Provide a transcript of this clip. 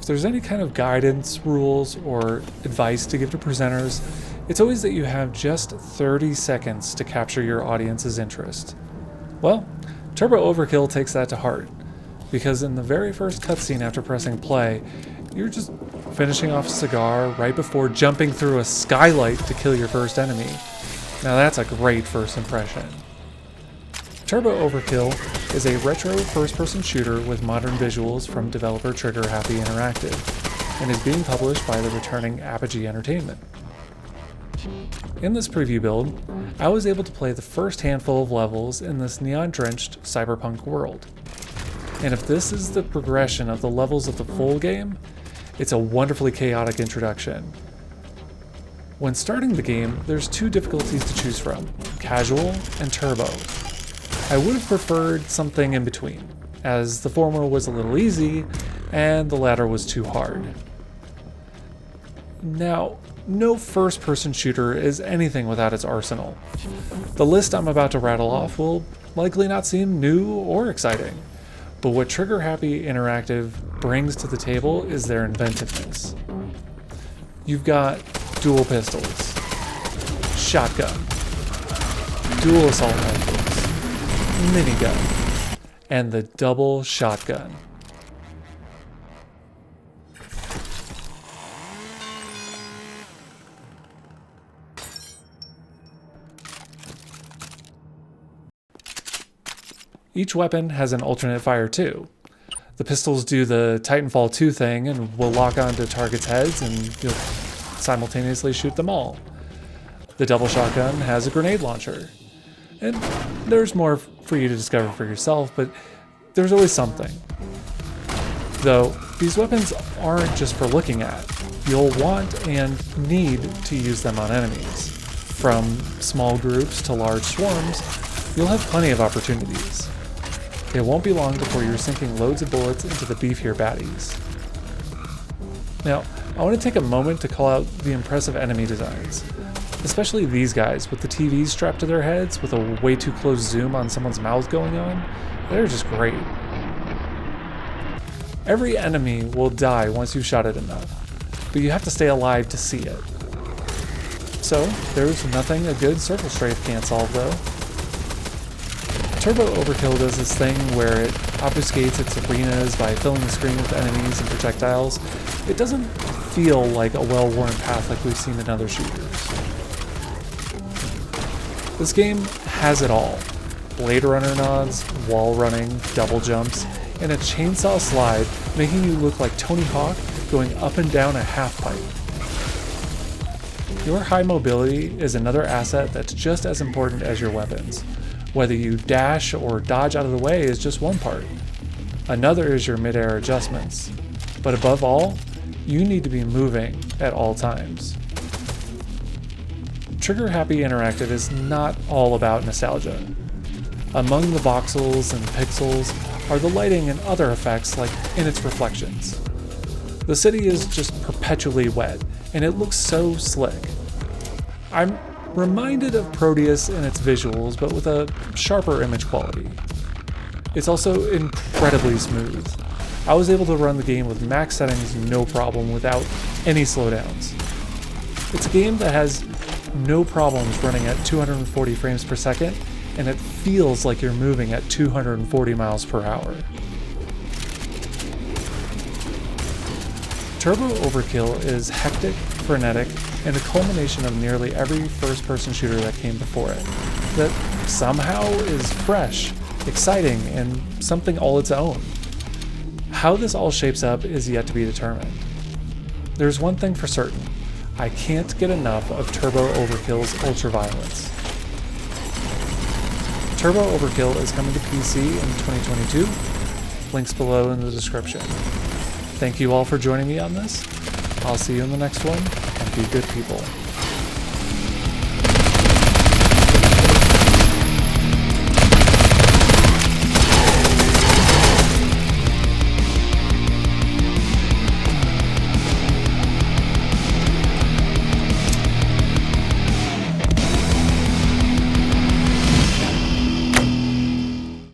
there's any kind of guidance, rules, or advice to give to presenters, it's always that you have just 30 seconds to capture your audience's interest. Well, Turbo Overkill takes that to heart, because in the very first cutscene after pressing play, you're just finishing off a cigar right before jumping through a skylight to kill your first enemy. Now that's a great first impression. Turbo Overkill is a retro first-person shooter with modern visuals from developer Trigger Happy Interactive, and is being published by the returning Apogee Entertainment. In this preview build, I was able to play the first handful of levels in this neon-drenched cyberpunk world. And if this is the progression of the levels of the full game, it's a wonderfully chaotic introduction. When starting the game, there's two difficulties to choose from, casual and turbo. I would have preferred something in between, as the former was a little easy and the latter was too hard. Now, no first-person shooter is anything without its arsenal. The list I'm about to rattle off will likely not seem new or exciting, but what Trigger Happy Interactive brings to the table is their inventiveness. You've got dual pistols, shotgun, dual assault rifles, minigun, and the double shotgun. Each weapon has an alternate fire too. The pistols do the Titanfall 2 thing and will lock onto targets' heads and you'll simultaneously shoot them all. The double shotgun has a grenade launcher. And there's more for you to discover for yourself, but there's always something. Though, these weapons aren't just for looking at. You'll want and need to use them on enemies. From small groups to large swarms, you'll have plenty of opportunities. It won't be long before you're sinking loads of bullets into the beefier baddies. Now, I want to take a moment to call out the impressive enemy designs. Especially these guys with the TVs strapped to their heads with a way too close zoom on someone's mouth going on. They're just great. Every enemy will die once you've shot it enough, but you have to stay alive to see it. So, there's nothing a good circle strafe can't solve though. Turbo Overkill does this thing where it obfuscates its arenas by filling the screen with enemies and projectiles. It doesn't feel like a well-worn path like we've seen in other shooters. This game has it all. Blade Runner nods, wall running, double jumps, and a chainsaw slide making you look like Tony Hawk going up and down a half pipe. Your high mobility is another asset that's just as important as your weapons. Whether you dash or dodge out of the way is just one part. Another is your mid-air adjustments. But above all, you need to be moving at all times. Trigger Happy Interactive is not all about nostalgia. Among the voxels and pixels are the lighting and other effects like in its reflections. The city is just perpetually wet, and it looks so slick. I'm reminded of Proteus in its visuals, but with a sharper image quality. It's also incredibly smooth. I was able to run the game with max settings no problem without any slowdowns. It's a game that has no problems running at 240 frames per second, and it feels like you're moving at 240 miles per hour. Turbo Overkill is hectic, frenetic, and a culmination of nearly every first-person shooter that came before it, that somehow is fresh, exciting, and something all its own. How this all shapes up is yet to be determined. There's one thing for certain. I can't get enough of Turbo Overkill's ultraviolence. Turbo Overkill is coming to PC in 2022. Links below in the description. Thank you all for joining me on this. I'll see you in the next one, and be good people.